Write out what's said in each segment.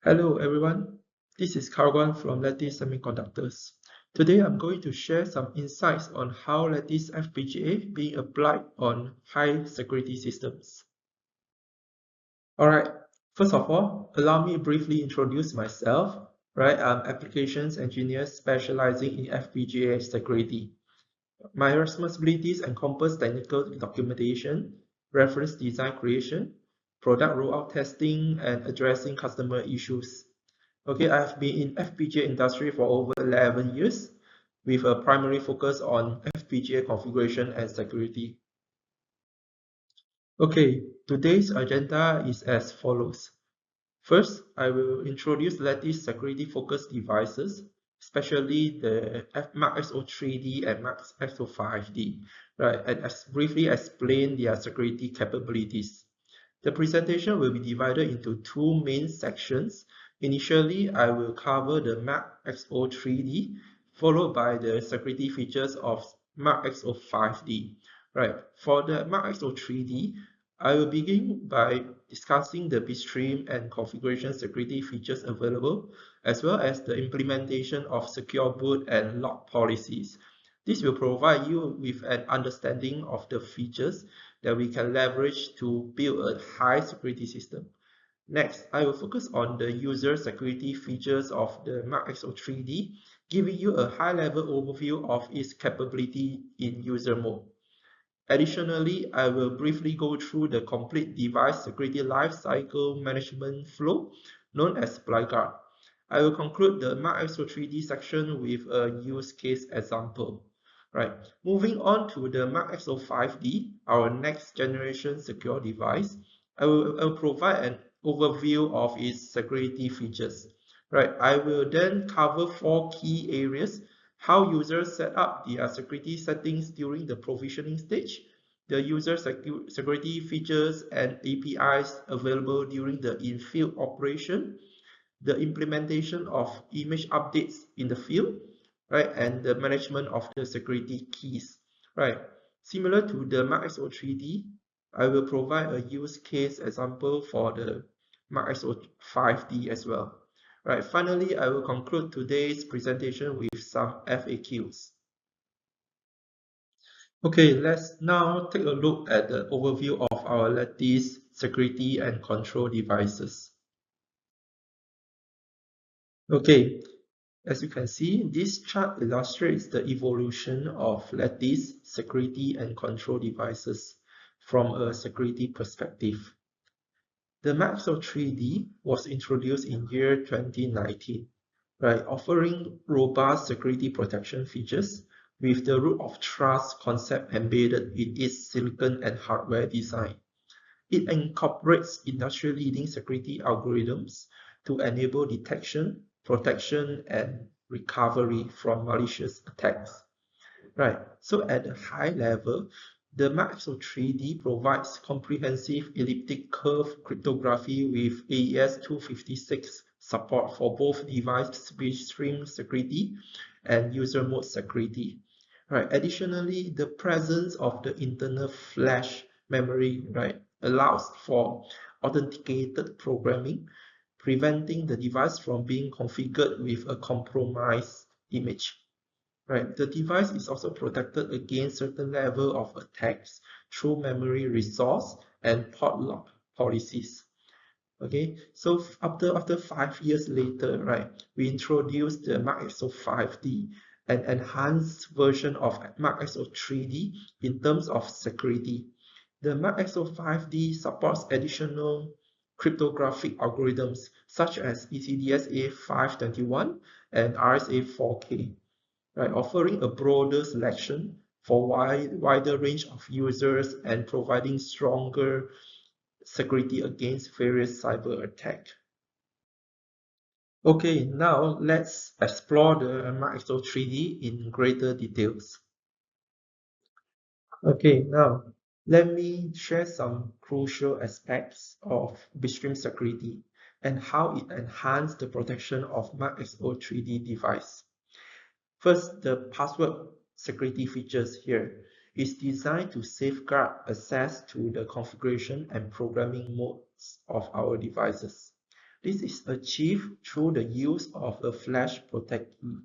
Hello everyone, this is Karwan from Lattice Semiconductors. Today I'm going to share some insights on how Lattice FPGA being applied on high security systems. Alright, first of all, allow me to briefly introduce myself. I'm applications engineer specializing in FPGA security. My responsibilities encompass technical documentation, reference design creation, product rollout testing, and addressing customer issues. Okay, I've been in FPGA industry for over 11 years with a primary focus on FPGA configuration and security. Okay, today's agenda is as follows. First, I will introduce Lattice security-focused devices, especially the MachXO3D and MachXO5D, and briefly explain their security capabilities. The presentation will be divided into two main sections. Initially, I will cover the MachXO3D, followed by the security features of MachXO5D. For the MachXO3D, I will begin by discussing the bitstream and configuration security features available, as well as the implementation of secure boot and lock policies. This will provide you with an understanding of the features that we can leverage to build a high security system. Next, I will focus on the user security features of the MachXO3D, giving you a high-level overview of its capability in user mode. Additionally, I will briefly go through the complete device security lifecycle management flow, known as SplyGuard. I will conclude the MachXO3D section with a use case example. Moving on to the MachXO5D, our next generation secure device, I will provide an overview of its security features. I will then cover four key areas: how users set up their security settings during the provisioning stage, the user security features and APIs available during the in-field operation, the implementation of image updates in the field, and the management of the security keys. Similar to the MachXO3D, I will provide a use case example for the MachXO5D as well. Finally, I will conclude today's presentation with some FAQs. Okay, let's now take a look at the overview of our Lattice security and control devices. Okay, as you can see, this chart illustrates the evolution of Lattice security and control devices from a security perspective. The MachXO3D was introduced in year 2019, offering robust security protection features with the root of trust concept embedded in its silicon and hardware design. It incorporates industry-leading security algorithms to enable detection, protection, and recovery from malicious attacks. So at a high level, the MachXO3D provides comprehensive elliptic curve cryptography with AES 256 support for both device bitstream security and user mode security. Additionally, the presence of the internal flash memory allows for authenticated programming, preventing the device from being configured with a compromised image. The device is also protected against certain level of attacks through memory resource and port lock policies. Okay, so after 5 years later, we introduced the MachXO5D, an enhanced version of MachXO3D in terms of security. The MachXO5D supports additional cryptographic algorithms such as ECDSA 521 and RSA4K, offering a broader selection for wider range of users and providing stronger security against various cyber attacks. Okay, now let's explore the MachXO3D in greater details. Okay, now let me share some crucial aspects of bitstream security and how it enhances the protection of MachXO3D device. First, the password security features here is designed to safeguard access to the configuration and programming modes of our devices. This is achieved through the use of a flash protect key.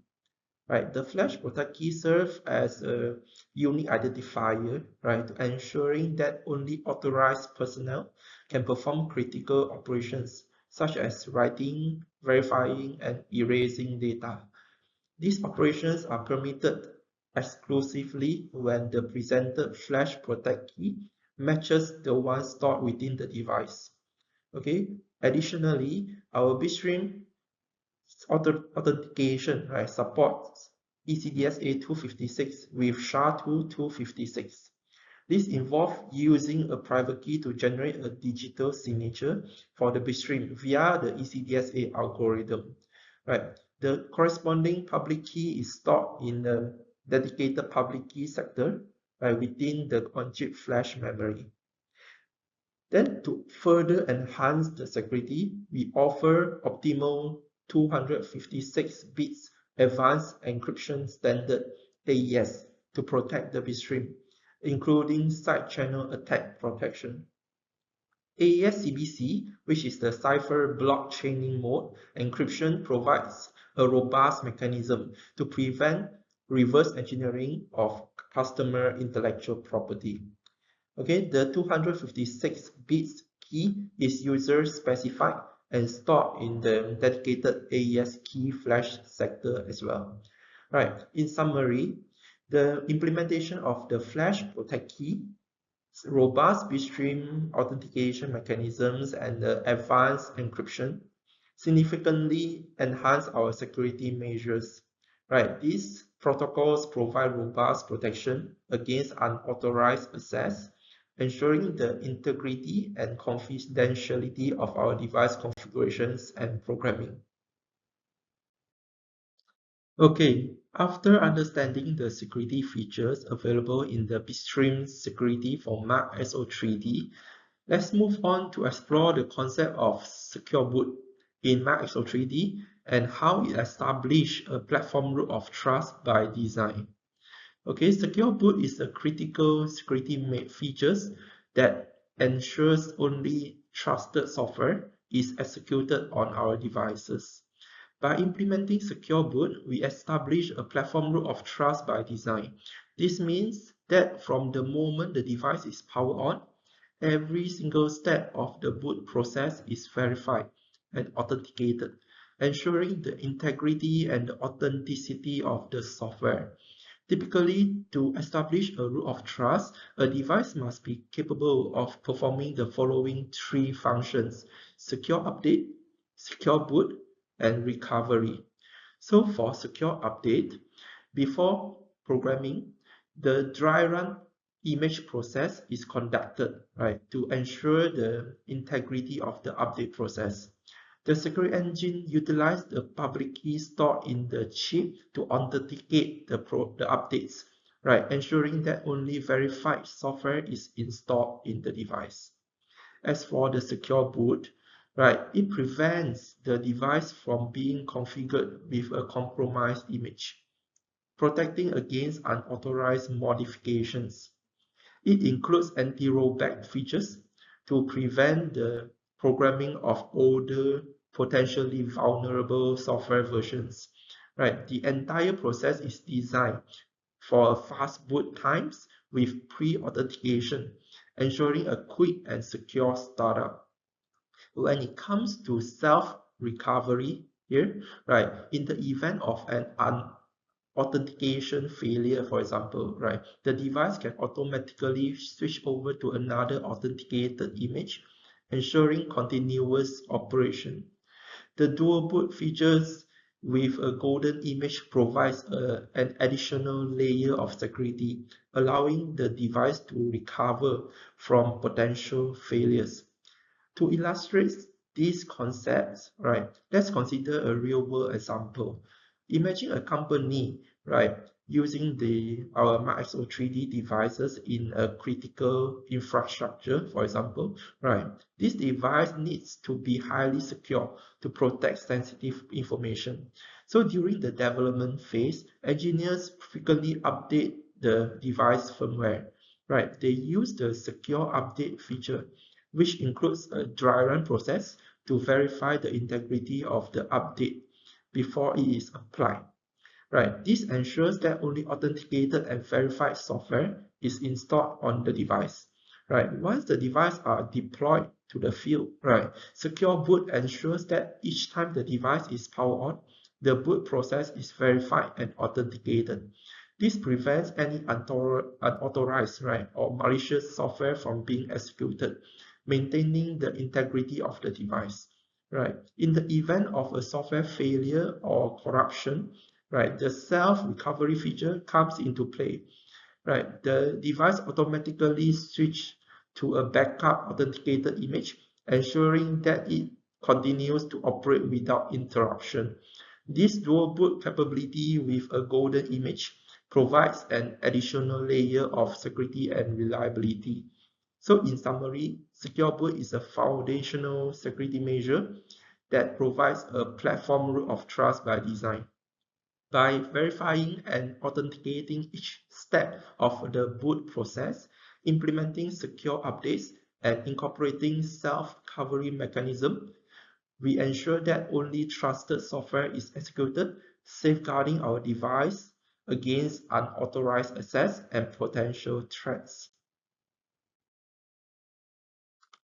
Right, the flash protect key serves as a unique identifier, right, ensuring that only authorized personnel can perform critical operations such as writing, verifying, and erasing data. These operations are permitted exclusively when the presented flash protect key matches the one stored within the device. Okay. Additionally, our bitstream authentication, right, supports ECDSA256 with SHA-256. This involves using a private key to generate a digital signature for the bitstream via the ECDSA algorithm. Right. The corresponding public key is stored in the dedicated public key sector, right, within the on-chip flash memory. Then to further enhance the security, we offer optimal 256 bits advanced encryption standard AES to protect the bitstream, including side channel attack protection. AES CBC, which is the cipher blockchaining mode encryption, provides a robust mechanism to prevent reverse engineering of customer intellectual property. Okay, the 256 bits key is user specified and stored in the dedicated AES key flash sector as well. Right, in summary, the implementation of the flash protect key, robust bitstream authentication mechanisms, and the advanced encryption significantly enhance our security measures. Right, these protocols provide robust protection against unauthorized access, ensuring the integrity and confidentiality of our device configurations and programming. Okay, after understanding the security features available in the bitstream security for MachXO3D, let's move on to explore the concept of secure boot in MachXO3D and how it establishes a platform root of trust by design. Okay, secure boot is a critical security features that ensures only trusted software is executed on our devices. By implementing secure boot, we establish a platform root of trust by design. This means that from the moment the device is powered on, every single step of the boot process is verified and authenticated, ensuring the integrity and the authenticity of the software. Typically, to establish a root of trust, a device must be capable of performing the following three functions: secure update, secure boot, and recovery. So for secure update, before programming, the dry run image process is conducted, right, to ensure the integrity of the update process. The security engine utilizes the public key stored in the chip to authenticate the updates, right, ensuring that only verified software is installed in the device. As for the secure boot, right, it prevents the device from being configured with a compromised image, protecting against unauthorized modifications. It includes anti-rollback features to prevent the programming of older, potentially vulnerable software versions. Right, the entire process is designed for fast boot times with pre-authentication, ensuring a quick and secure startup. When it comes to self-recovery here, right, in the event of an authentication failure, for example, right, the device can automatically switch over to another authenticated image, ensuring continuous operation. The dual boot features with a golden image provides an additional layer of security, allowing the device to recover from potential failures. To illustrate these concepts, right, let's consider a real-world example. Imagine a company, right, using our MachXO3D devices in a critical infrastructure, for example, right. This device needs to be highly secure to protect sensitive information. So during the development phase, engineers frequently update the device firmware, right. They use the secure update feature, which includes a dry run process to verify the integrity of the update before it is applied. Right, this ensures that only authenticated and verified software is installed on the device. Right, once the device are deployed to the field, right, secure boot ensures that each time the device is powered on, the boot process is verified and authenticated. This prevents any unauthorized, right, or malicious software from being executed, maintaining the integrity of the device. Right, in the event of a software failure or corruption, right, the self-recovery feature comes into play. Right, the device automatically switch to a backup authenticated image, ensuring that it continues to operate without interruption. This dual boot capability with a golden image provides an additional layer of security and reliability. So in summary, secure boot is a foundational security measure that provides a platform root of trust by design. By verifying and authenticating each step of the boot process, implementing secure updates, and incorporating self-recovery mechanism, we ensure that only trusted software is executed, safeguarding our device against unauthorized access and potential threats.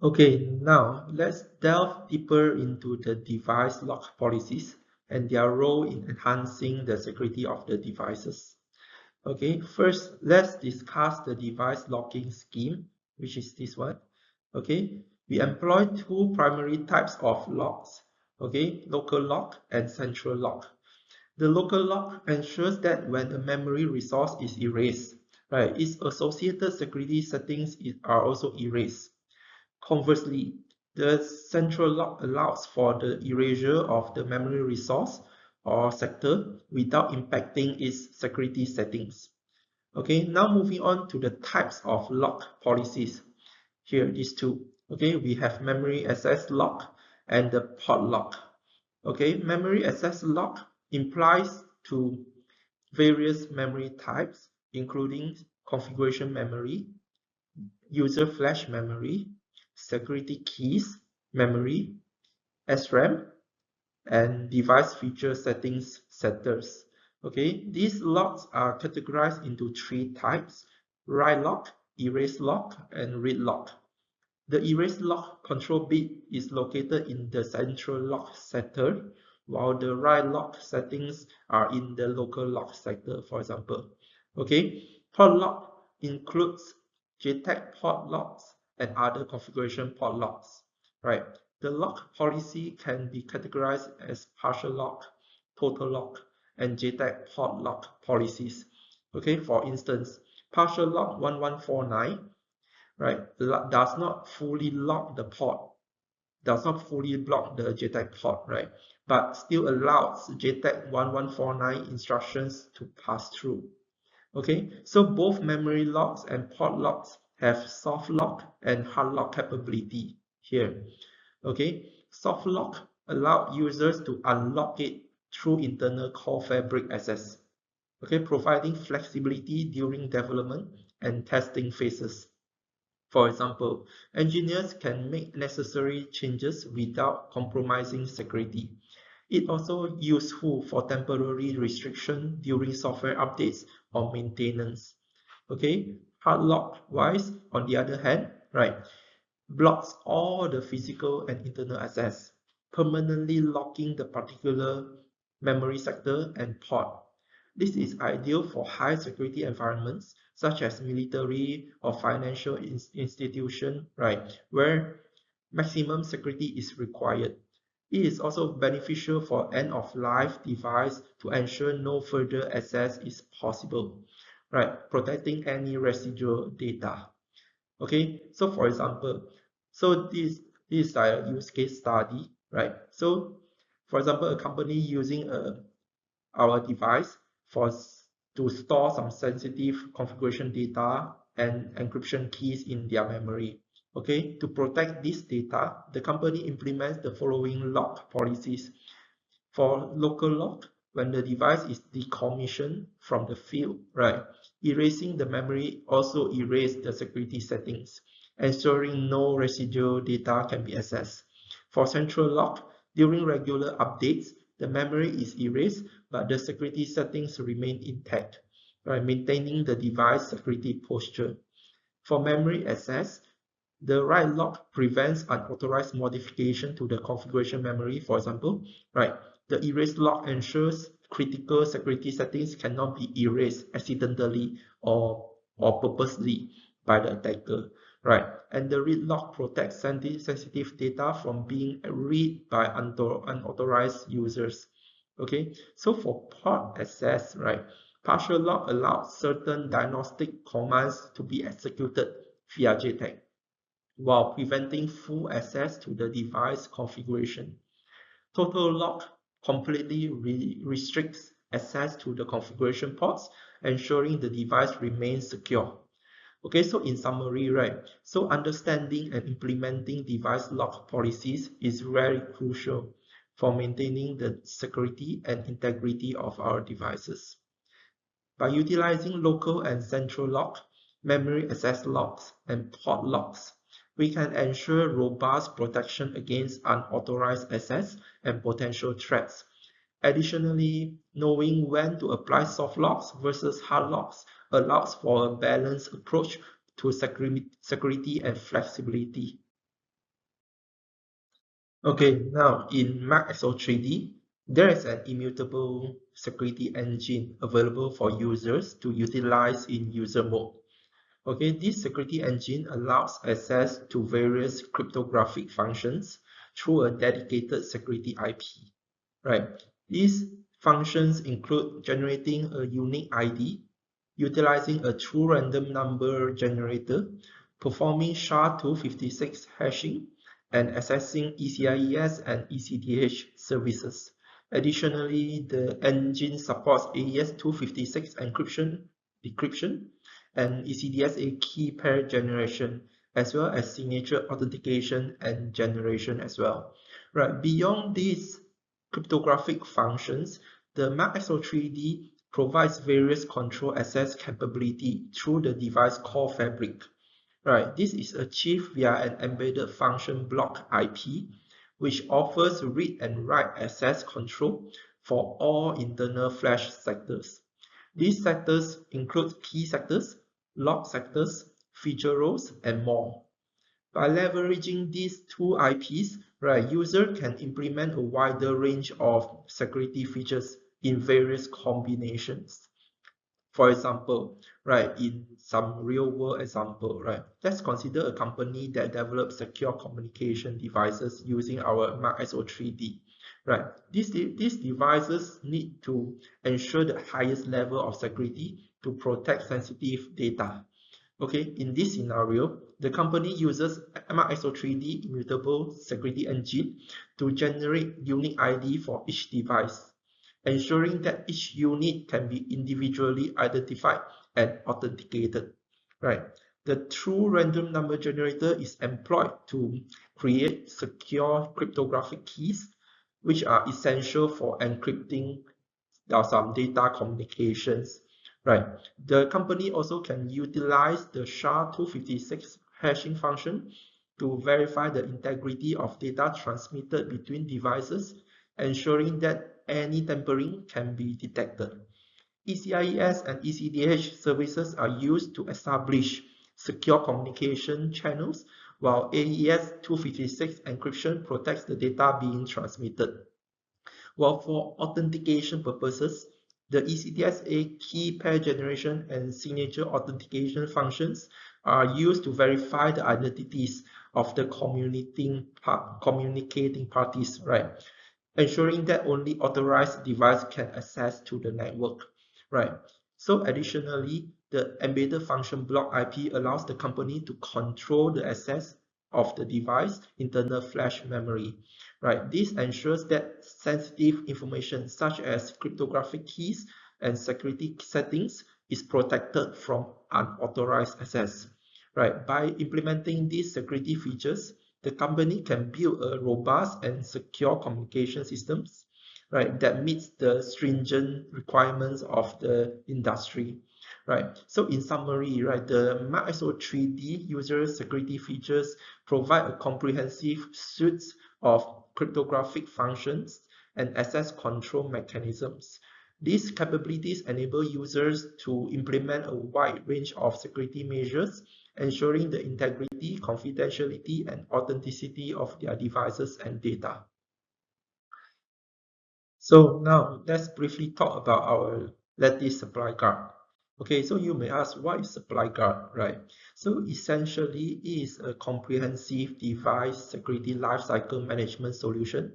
Okay, now let's delve deeper into the device lock policies and their role in enhancing the security of the devices. Okay, first let's discuss the device locking scheme, which is this one. Okay, we employ two primary types of locks. Okay, local lock and central lock. The local lock ensures that when a memory resource is erased, right, its associated security settings are also erased. Conversely, the central lock allows for the erasure of the memory resource or sector without impacting its security settings. Okay, now moving on to the types of lock policies. Here, these two. Okay, we have memory access lock and the port lock. Okay, memory access lock implies to various memory types, including configuration memory, user flash memory, security keys memory, SRAM, and device feature settings setters. Okay, these locks are categorized into three types: write lock, erase lock, and read lock. The erase lock control bit is located in the central lock sector, while the write lock settings are in the local lock sector, for example. Okay, port lock includes JTAG port locks and other configuration port locks. Right. The lock policy can be categorized as partial lock, total lock, and JTAG port lock policies. Okay, for instance, partial lock 1149, right, does not fully lock the port, does not fully block the JTAG port, right, but still allows JTAG 1149 instructions to pass through. Okay, so both memory locks and port locks have soft lock and hard lock capability here. Okay, soft lock allow users to unlock it through internal core fabric access. Okay, providing flexibility during development and testing phases. For example, engineers can make necessary changes without compromising security. It also useful for temporary restriction during software updates or maintenance. Okay, hard lock wise, on the other hand, right, blocks all the physical and internal access, permanently locking the particular memory sector and port. This is ideal for high security environments such as military or financial institution, right, where maximum security is required. It is also beneficial for end-of-life device to ensure no further access is possible, right, protecting any residual data. Okay, so for example, so this is like a use case study, right? So for example, a company using our device to store some sensitive configuration data and encryption keys in their memory. Okay, to protect this data, the company implements the following lock policies. For local lock, when the device is decommissioned from the field, right, erasing the memory also erases the security settings, ensuring no residual data can be accessed. For central lock, during regular updates, the memory is erased, but the security settings remain intact, right, maintaining the device security posture. For memory access, the write lock prevents unauthorized modification to the configuration memory, for example, right? The erase lock ensures critical security settings cannot be erased accidentally or purposely by the attacker, right? And the read lock protects sensitive data from being read by unauthorized users. Okay, so for port access, right, partial lock allows certain diagnostic commands to be executed via JTAG, while preventing full access to the device configuration. Total lock completely restricts access to the configuration ports, ensuring the device remains secure. Okay, so in summary, right, so understanding and implementing device lock policies is very crucial for maintaining the security and integrity of our devices. By utilizing local and central lock, memory access locks, and port locks, we can ensure robust protection against unauthorized access and potential threats. Additionally, knowing when to apply soft locks versus hard locks allows for a balanced approach to security and flexibility. Okay, now in MachXO3D, there is an immutable security engine available for users to utilize in user mode. Okay, this security engine allows access to various cryptographic functions through a dedicated security IP. Right. These functions include generating a unique ID, utilizing a true random number generator, performing SHA-256 hashing, and accessing ECIES and ECDH services. Additionally, the engine supports AES-256 encryption, decryption, and ECDSA key pair generation, as well as signature authentication and generation as well. Right. Beyond these cryptographic functions, the MachXO3D provides various control access capability through the device core fabric. Right, this is achieved via an embedded function block IP, which offers read and write access control for all internal flash sectors. These sectors include key sectors, log sectors, feature rows, and more. By leveraging these two IPs, right, user can implement a wider range of security features in various combinations. For example, right, in some real world example, right, let's consider a company that develops secure communication devices using our MachXO3D. Right, these devices need to ensure the highest level of security to protect sensitive data. Okay, in this scenario, the company uses MachXO3D immutable security engine to generate unique ID for each device, ensuring that each unit can be individually identified and authenticated. Right. The true random number generator is employed to create secure cryptographic keys, which are essential for encrypting some data communications. Right. The company also can utilize the SHA-256 hashing function to verify the integrity of data transmitted between devices, ensuring that any tampering can be detected. ECIES and ECDH services are used to establish secure communication channels, while AES-256 encryption protects the data being transmitted. While for authentication purposes, the ECDSA key pair generation and signature authentication functions are used to verify the identities of the communicating parties, right? Ensuring that only authorized device can access to the network, right? So additionally, the embedded function block IP allows the company to control the access of the device internal flash memory, right? This ensures that sensitive information such as cryptographic keys and security settings is protected from unauthorized access, right? By implementing these security features, the company can build a robust and secure communication systems, right, that meets the stringent requirements of the industry. Right. So in summary, right, the MachXO3D user security features provide a comprehensive suite of cryptographic functions and access control mechanisms. These capabilities enable users to implement a wide range of security measures, ensuring the integrity, confidentiality, and authenticity of their devices and data. So now let's briefly talk about our Lattice supply guard. Okay, so you may ask, what is supply guard, right? So essentially, it is a comprehensive device security lifecycle management solution,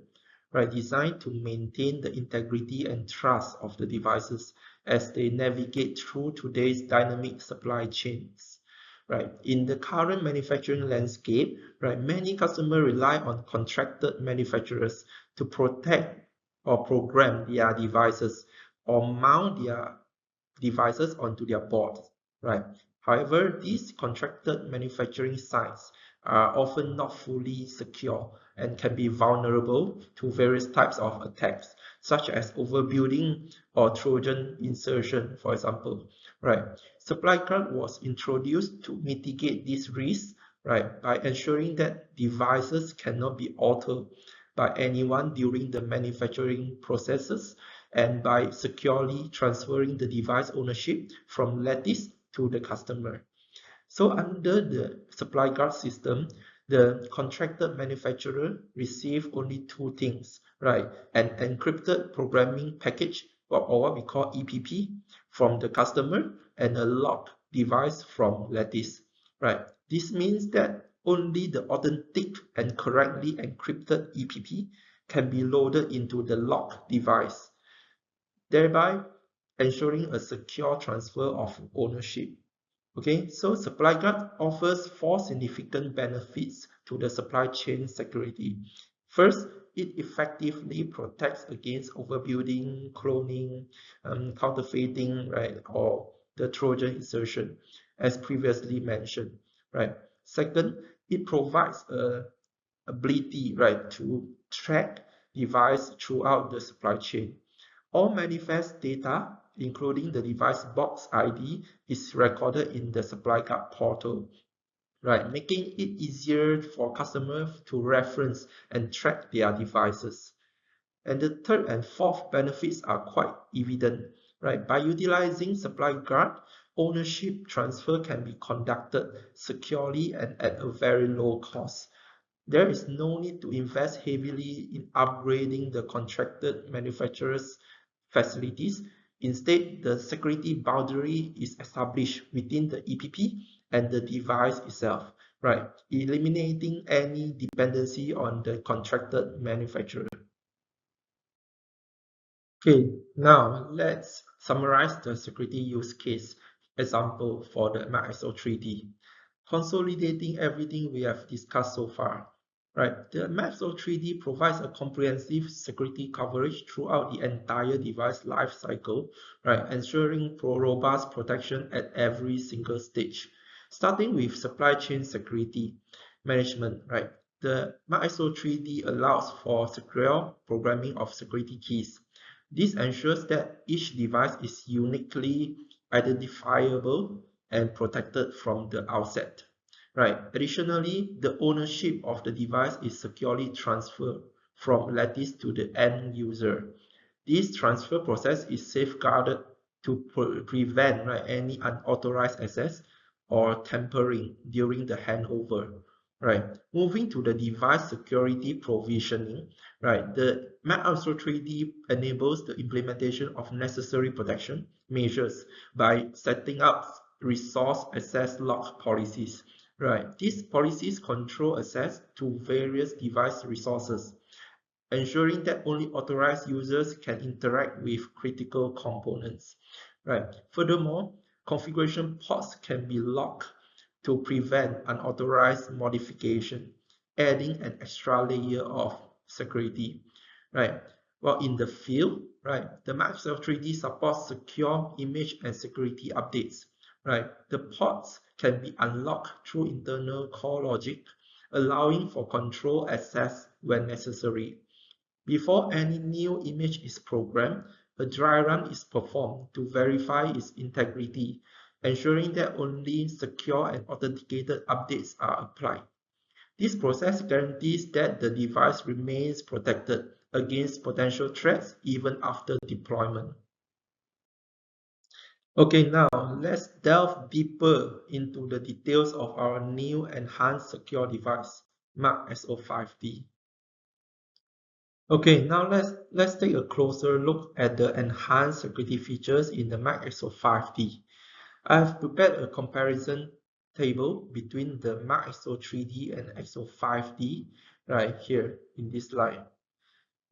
right, designed to maintain the integrity and trust of the devices as they navigate through today's dynamic supply chains. Right. In the current manufacturing landscape, right, many customers rely on contracted manufacturers to protect or program their devices or mount their devices onto their boards, right? However, these contracted manufacturing sites are often not fully secure and can be vulnerable to various types of attacks, such as overbuilding or Trojan insertion, for example, right? Supply guard was introduced to mitigate these risks, right, by ensuring that devices cannot be altered by anyone during the manufacturing processes and by securely transferring the device ownership from Lattice to the customer. So under the supply guard system, the contracted manufacturer receive only two things, right? An encrypted programming package, or what we call EPP, from the customer and a locked device from Lattice, right? This means that only the authentic and correctly encrypted EPP can be loaded into the locked device, thereby ensuring a secure transfer of ownership. Okay, so supply guard offers four significant benefits to the supply chain security. First, it effectively protects against overbuilding, cloning, counterfeiting, right, or the Trojan insertion, as previously mentioned, right. Second, it provides a ability, right, to track device throughout the supply chain. All manifest data, including the device box ID, is recorded in the supply guard portal, right, making it easier for customers to reference and track their devices. And the third and fourth benefits are quite evident, right? By utilizing supply guard, ownership transfer can be conducted securely and at a very low cost. There is no need to invest heavily in upgrading the contracted manufacturer's facilities. Instead, the security boundary is established within the EPP and the device itself, right? Eliminating any dependency on the contracted manufacturer. Okay, now let's summarize the security use case example for the MachXO3D. Consolidating everything we have discussed so far, right? The MachXO3D provides a comprehensive security coverage throughout the entire device life cycle, right? Ensuring robust protection at every single stage. Starting with supply chain security management, right? The MachXO3D allows for secure programming of security keys. This ensures that each device is uniquely identifiable and protected from the outset. Right. Additionally, the ownership of the device is securely transferred from Lattice to the end user. This transfer process is safeguarded to prevent, right, any unauthorized access or tampering during the handover. Right. Moving to the device security provisioning, right, the MachXO3D enables the implementation of necessary protection measures by setting up resource access lock policies. Right, these policies control access to various device resources, ensuring that only authorized users can interact with critical components. Right. Furthermore, configuration ports can be locked to prevent unauthorized modification, adding an extra layer of security. Right. Well, in the field, right, the MachXO3D supports secure image and security updates. Right. The ports can be unlocked through internal core logic, allowing for control access when necessary. Before any new image is programmed, a dry run is performed to verify its integrity, ensuring that only secure and authenticated updates are applied. This process guarantees that the device remains protected against potential threats even after deployment. Okay, now let's delve deeper into the details of our new enhanced secure device, MachXO5D. Okay, now let's take a closer look at the enhanced security features in the MachXO5D. I've prepared a comparison table between the MachXO3D and XO5D right here in this slide.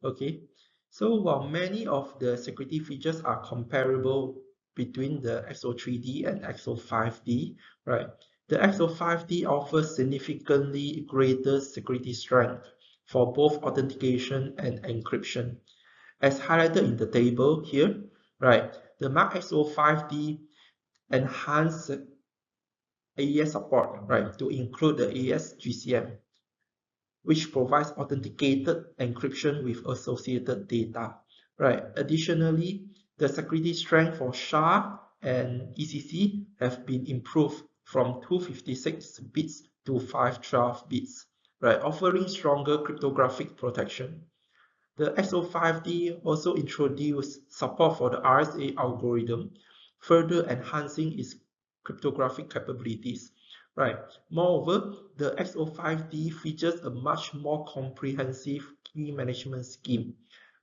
Okay, so while many of the security features are comparable between the XO3D and XO5D, right, the XO5D offers significantly greater security strength for both authentication and encryption. As highlighted in the table here, right, the MachXO5D enhanced AES support, right, to include the AES GCM, which provides authenticated encryption with associated data. Right. Additionally, the security strength for SHA and ECC have been improved from 256 bits to 512 bits, right, offering stronger cryptographic protection. The XO5D also introduced support for the RSA algorithm, further enhancing its cryptographic capabilities. Right. Moreover, the XO5D features a much more comprehensive key management scheme.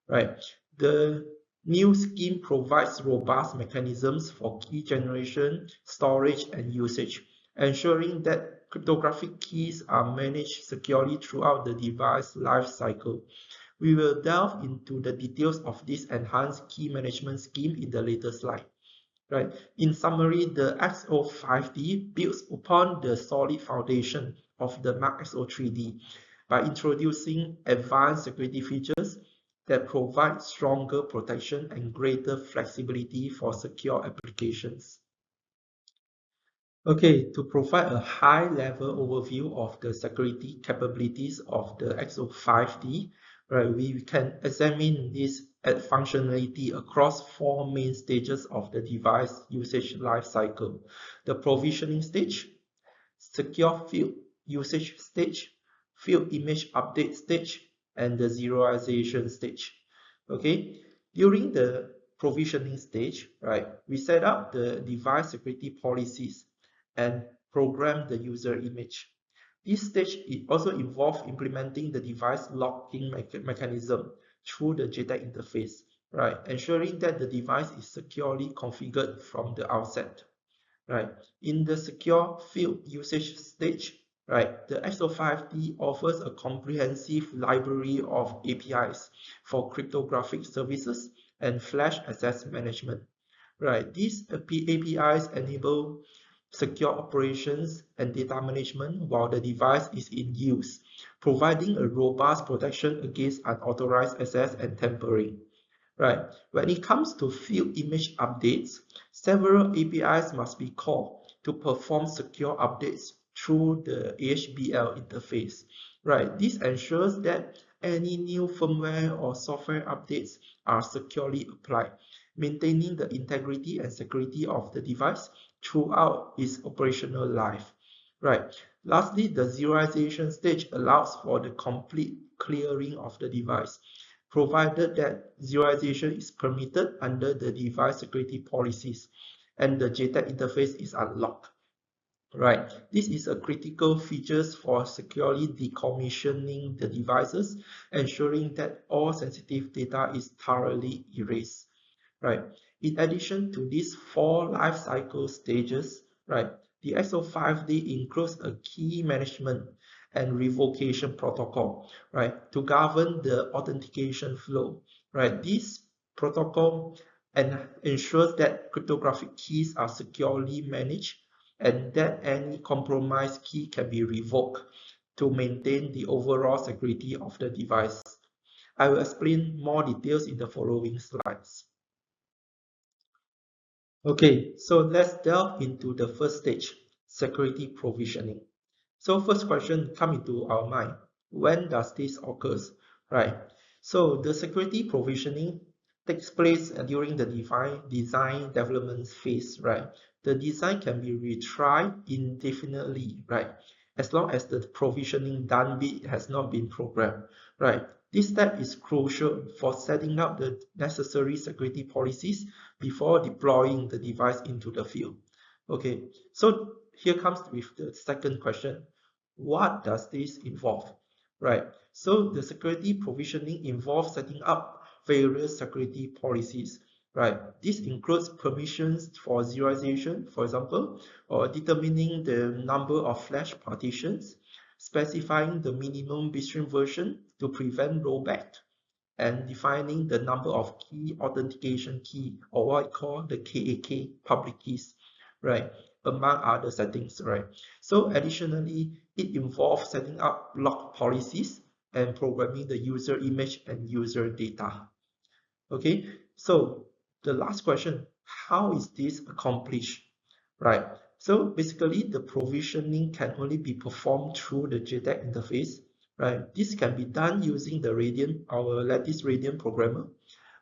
Right. The new scheme provides robust mechanisms for key generation, storage, and usage, ensuring that cryptographic keys are managed securely throughout the device lifecycle. We will delve into the details of this enhanced key management scheme in the later slide. Right. In summary, the XO5D builds upon the solid foundation of the MachXO3D by introducing advanced security features that provide stronger protection and greater flexibility for secure applications. Okay, to provide a high-level overview of the security capabilities of the XO5D, right, we can examine this at functionality across four main stages of the device usage lifecycle: the provisioning stage, secure field usage stage, field image update stage, and the zeroization stage. Okay, during the provisioning stage, right, we set up the device security policies and program the user image. This stage it also involves implementing the device locking mechanism through the JTAG interface, right, ensuring that the device is securely configured from the outset. Right. In the secure field usage stage, right, the XO5D offers a comprehensive library of APIs for cryptographic services and flash access management. Right. These APIs enable secure operations and data management while the device is in use, providing a robust protection against unauthorized access and tampering. Right. When it comes to field image updates, several APIs must be called to perform secure updates through the AHBL interface. Right. This ensures that any new firmware or software updates are securely applied, maintaining the integrity and security of the device throughout its operational life. Right. Lastly, the zeroization stage allows for the complete clearing of the device, provided that zeroization is permitted under the device security policies and the JTAG interface is unlocked. Right, this is a critical feature for securely decommissioning the devices, ensuring that all sensitive data is thoroughly erased. Right. In addition to these four life cycle stages, right, the XO5D includes a key management and revocation protocol, right, to govern the authentication flow. Right. This protocol ensures that cryptographic keys are securely managed and that any compromised key can be revoked to maintain the overall security of the device. I will explain more details in the following slides. Okay, so let's delve into the first stage, security provisioning. So first question come into our mind, when does this occurs? Right, so the security provisioning takes place during the design development phase, right, the design can be retried indefinitely, right? As long as the provisioning done bit has not been programmed, right? This step is crucial for setting up the necessary security policies before deploying the device into the field. Okay, so here comes with the second question. What does this involve? Right, so the security provisioning involves setting up various security policies. Right, this includes permissions for serialization, for example, or determining the number of flash partitions, specifying the minimum bitstream version to prevent rollback, and defining the number of key authentication key, or what I call the KAK public keys, right, among other settings, right. So additionally, it involves setting up log policies and programming the user image and user data. Okay, so the last question, how is this accomplished? Right, so basically the provisioning can only be performed through the JTAG interface. Right, this can be done using the Radeon, our Lattice Radeon programmer,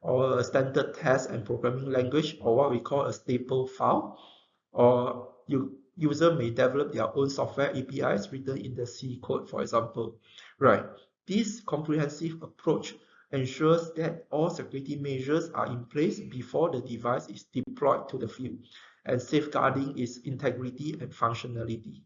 or a standard test and programming language, or what we call a staple file, or user may develop their own software APIs written in the C code, for example. Right. This comprehensive approach ensures that all security measures are in place before the device is deployed to the field, and safeguarding its integrity and functionality.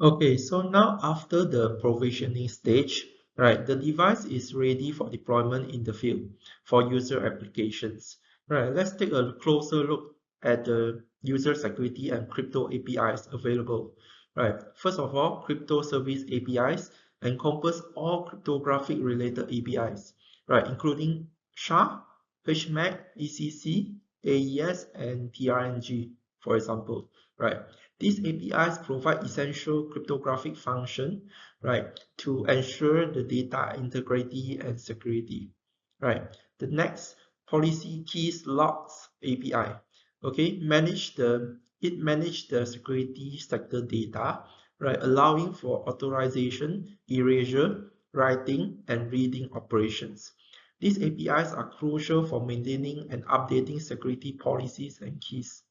Okay, so now after the provisioning stage, right, the device is ready for deployment in the field for user applications. Right, let's take a closer look at the user security and crypto APIs available. Right, first of all, crypto service APIs encompass all cryptographic related APIs, right, including SHA, HMAC, ECC, AES, and TRNG, for example. Right, these APIs provide essential cryptographic function, right, to ensure the data integrity and security. Right. The next, policy keys logs API. Okay, it manage the security sector data, right, allowing for authorization, erasure, writing, and reading operations. These APIs are crucial for maintaining and updating security policies and keys.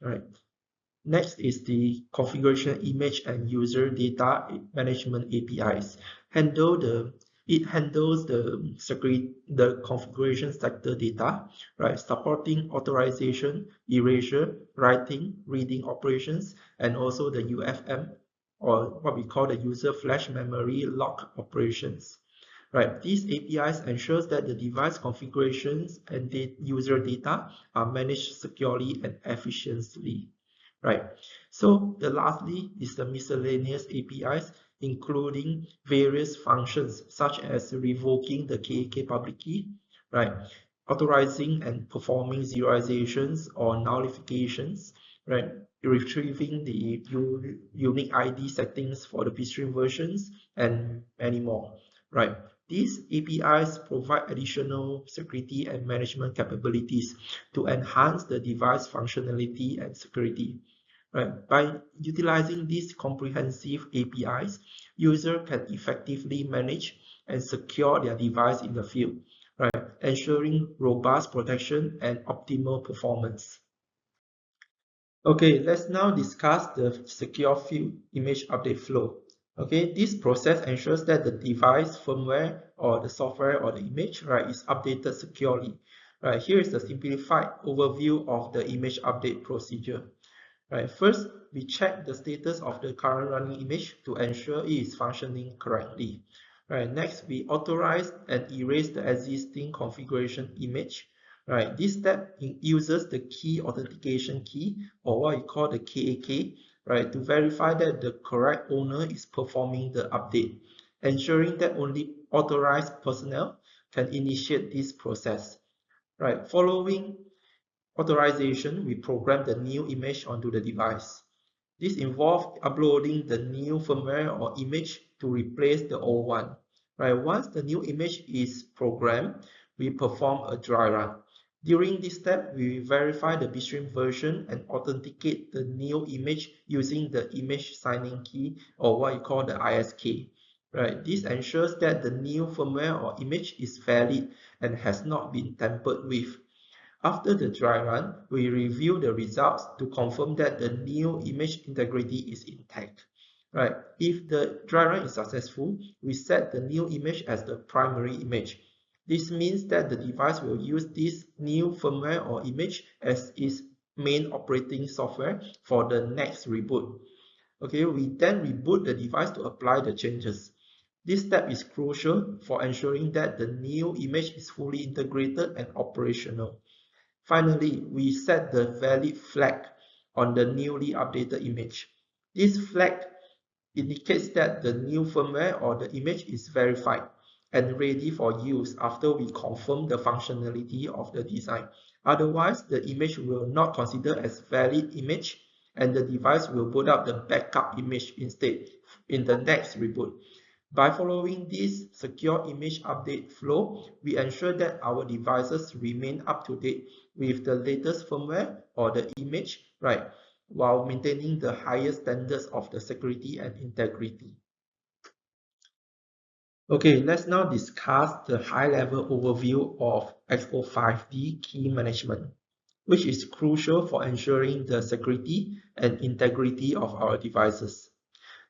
Right. Next is the configuration image and user data management APIs. It handles the configuration sector data, right? Supporting authorization, erasure, writing, reading operations, and also the UFM, or what we call the user flash memory lock operations. Right, these APIs ensures that the device configurations and the user data are managed securely and efficiently. Right, so the lastly is the miscellaneous APIs, including various functions such as revoking the KAK public key, right, authorizing and performing serializations or nullifications, right, retrieving the unique ID settings for the bitstream versions, and many more. Right, these APIs provide additional security and management capabilities to enhance the device functionality and security. Right. By utilizing these comprehensive APIs, users can effectively manage and secure their device in the field, right, ensuring robust protection and optimal performance. Okay, let's now discuss the secure field image update flow. Okay, this process ensures that the device firmware or the software or the image, right, is updated securely. Right, here is the simplified overview of the image update procedure. Right, first, we check the status of the current running image to ensure it is functioning correctly. Right, next, we authorize and erase the existing configuration image. Right, this step uses the key authentication key, or what we call the KAK, right, to verify that the correct owner is performing the update, ensuring that only authorized personnel can initiate this process. Right, following authorization, we program the new image onto the device. This involves uploading the new firmware or image to replace the old one. Right? Once the new image is programmed, we perform a dry run. During this step, we verify the bitstream version and authenticate the new image using the image signing key, or what you call the ISK. Right? This ensures that the new firmware or image is valid and has not been tampered with. After the dry run, we review the results to confirm that the new image integrity is intact. Right. If the dry run is successful, we set the new image as the primary image. This means that the device will use this new firmware or image as its main operating software for the next reboot. Okay, we then reboot the device to apply the changes. This step is crucial for ensuring that the new image is fully integrated and operational. Finally, we set the valid flag on the newly updated image. This flag indicates that the new firmware or the image is verified and ready for use after we confirm the functionality of the design. Otherwise, the image will not consider as valid image and the device will boot up the backup image instead in the next reboot. By following this secure image update flow, we ensure that our devices remain up to date with the latest firmware or the image, right, while maintaining the highest standards of the security and integrity. Okay, let's now discuss the high-level overview of XO5D key management, which is crucial for ensuring the security and integrity of our devices.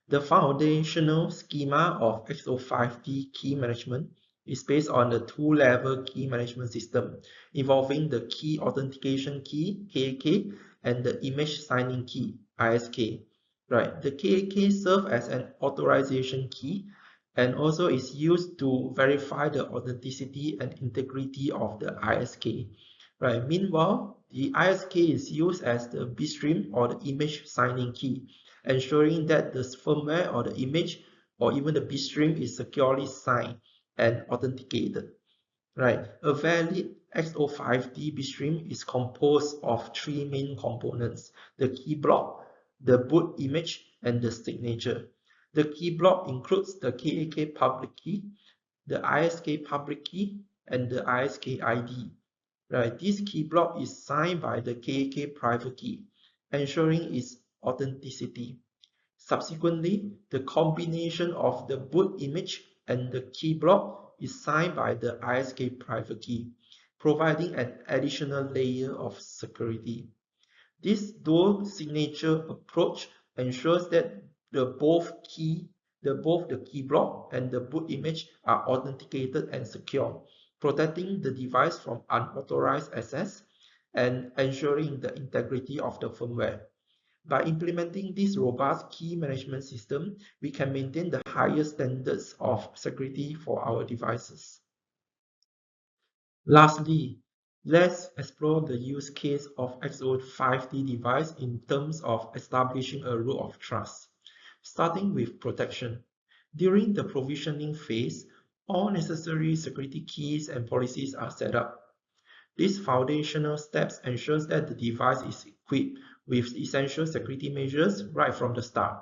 The foundational schema of XO5D key management is based on the two-level key management system involving the key authentication key, KAK, and the image signing key, ISK. Right, the KAK serves as an authorization key and also is used to verify the authenticity and integrity of the ISK. Right. Meanwhile, the ISK is used as the bitstream or the image signing key, ensuring that the firmware or the image or even the bitstream is securely signed and authenticated. Right. A valid XO5D bitstream is composed of three main components: the key block, the boot image, and the signature. The key block includes the KAK public key, the ISK public key, and the ISK ID. Right, this key block is signed by the KAK private key, ensuring its authenticity. Subsequently, the combination of the boot image and the key block is signed by the ISK private key, providing an additional layer of security. This dual signature approach ensures that both the key block and the boot image are authenticated and secure, protecting the device from unauthorized access and ensuring the integrity of the firmware. By implementing this robust key management system, we can maintain the highest standards of security for our devices. Lastly, let's explore the use case of XO5D device in terms of establishing a root of trust. Starting with protection. During the provisioning phase, all necessary security keys and policies are set up. These foundational steps ensures that the device is equipped with essential security measures right from the start,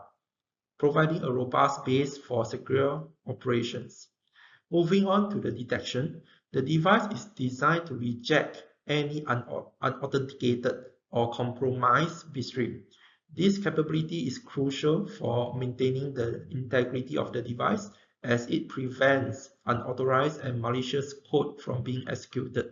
providing a robust base for secure operations. Moving on to the detection, the device is designed to reject any unauthenticated or compromised bitstream. This capability is crucial for maintaining the integrity of the device as it prevents unauthorized and malicious code from being executed.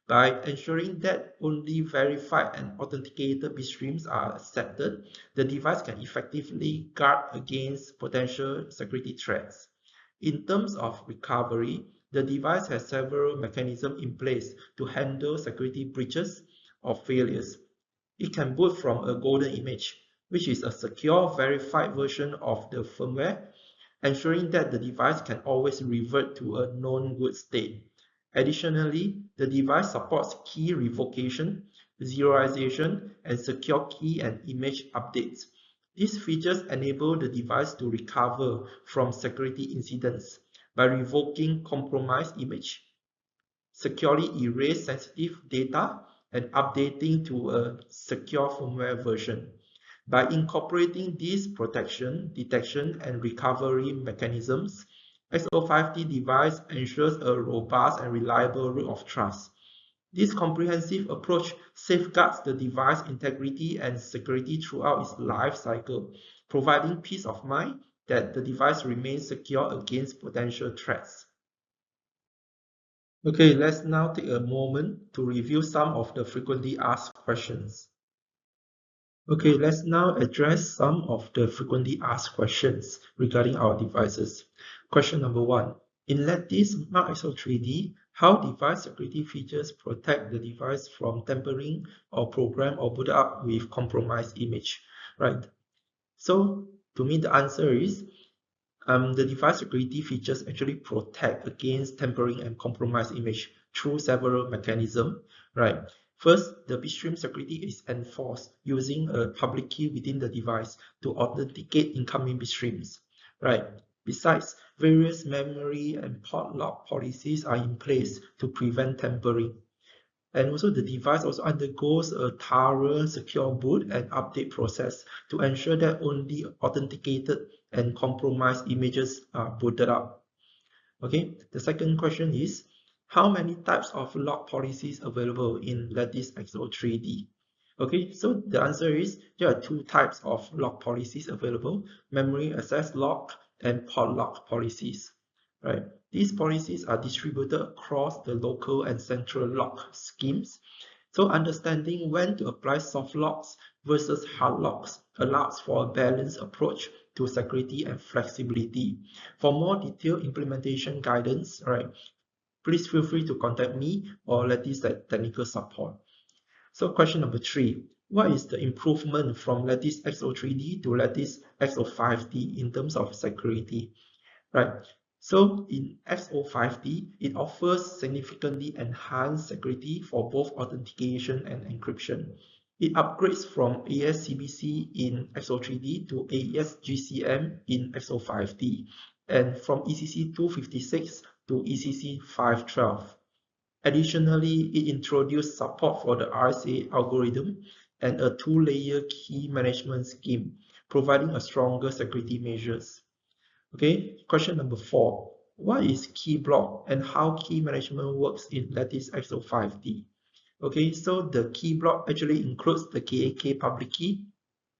By ensuring that only verified and authenticated bitstreams are accepted, the device can effectively guard against potential security threats. In terms of recovery, the device has several mechanisms in place to handle security breaches or failures. It can boot from a golden image, which is a secure, verified version of the firmware, ensuring that the device can always revert to a known good state. Additionally, the device supports key revocation, zeroization, and secure key and image updates. These features enable the device to recover from security incidents by revoking compromised image, securely erase sensitive data, and updating to a secure firmware version. By incorporating these protection, detection, and recovery mechanisms, XO5D device ensures a robust and reliable root of trust. This comprehensive approach safeguards the device integrity and security throughout its life cycle, providing peace of mind that the device remains secure against potential threats. Okay, let's now take a moment to review some of the frequently asked questions. Okay, let's now address some of the frequently asked questions regarding our devices. Question number 1. In Lattice MachXO3D, how device security features protect the device from tampering or program or boot up with compromised image? Right. So to me, the answer is the device security features actually protect against tampering and compromised image through several mechanisms, right? First, the bitstream security is enforced using a public key within the device to authenticate incoming bitstreams, right? Besides, various memory and port lock policies are in place to prevent tampering. And also the device also undergoes a thorough secure boot and update process to ensure that only authenticated and compromised images are booted up. Okay, the second question is, how many types of lock policies available in Lattice MachXO3D? Okay, so the answer is there are two types of lock policies available, memory access lock and port lock policies. Right. These policies are distributed across the local and central lock schemes. So understanding when to apply soft locks versus hard locks allows for a balanced approach to security and flexibility. For more detailed implementation guidance, right, please feel free to contact me or Lattice technical support. So question number 3, what is the improvement from Lattice MachXO3D to Lattice MachXO5D in terms of security? Right. So in MachXO5D, it offers significantly enhanced security for both authentication and encryption. It upgrades from AES-CBC in MachXO3D to AES-GCM in MachXO5D, and from ECC 256 to ECC 512. Additionally, it introduced support for the RSA algorithm and a two-layer key management scheme, providing a stronger security measures. Okay, question number 4. What is key block and how key management works in Lattice MachXO5D? Okay, so the key block actually includes the KAK public key,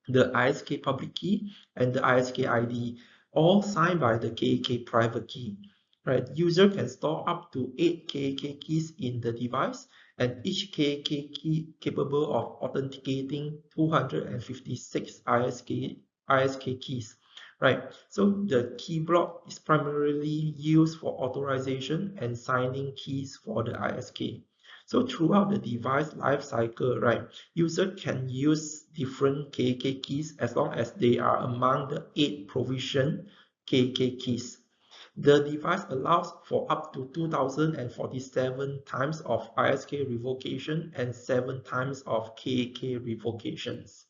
the ISK public key, and the ISK ID, all signed by the KAK private key. Right, user can store up to 8 KAK keys in the device, and each KAK key capable of authenticating 256 ISK keys. Right, so the key block is primarily used for authorization and signing keys for the ISK. So throughout the device life cycle, right, user can use different KK keys as long as they are among the 8 provisioned KK keys. The device allows for up to 2047 times of ISK revocation and 7 times of KK revocations.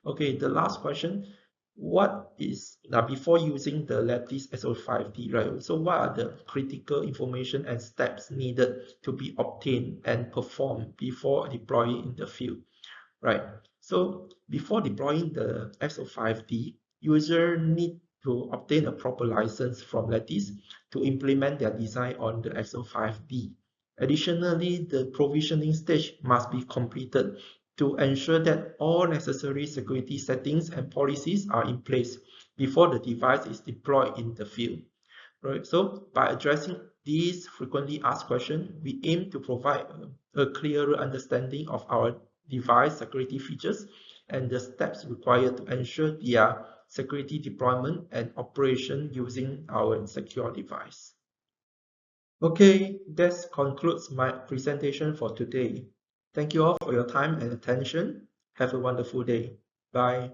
Okay, the last question. What is now before using the Lattice MachXO5D, right? So what are the critical information and steps needed to be obtained and performed before deploying in the field, right? So before deploying the MachXO5D, user need to obtain a proper license from Lattice to implement their design on the MachXO5D. Additionally, the provisioning stage must be completed to ensure that all necessary security settings and policies are in place before the device is deployed in the field. Right? So by addressing these frequently asked questions, we aim to provide a clearer understanding of our device security features and the steps required to ensure their security deployment and operation using our secure device. Okay, that concludes my presentation for today. Thank you all for your time and attention. Have a wonderful day. Bye.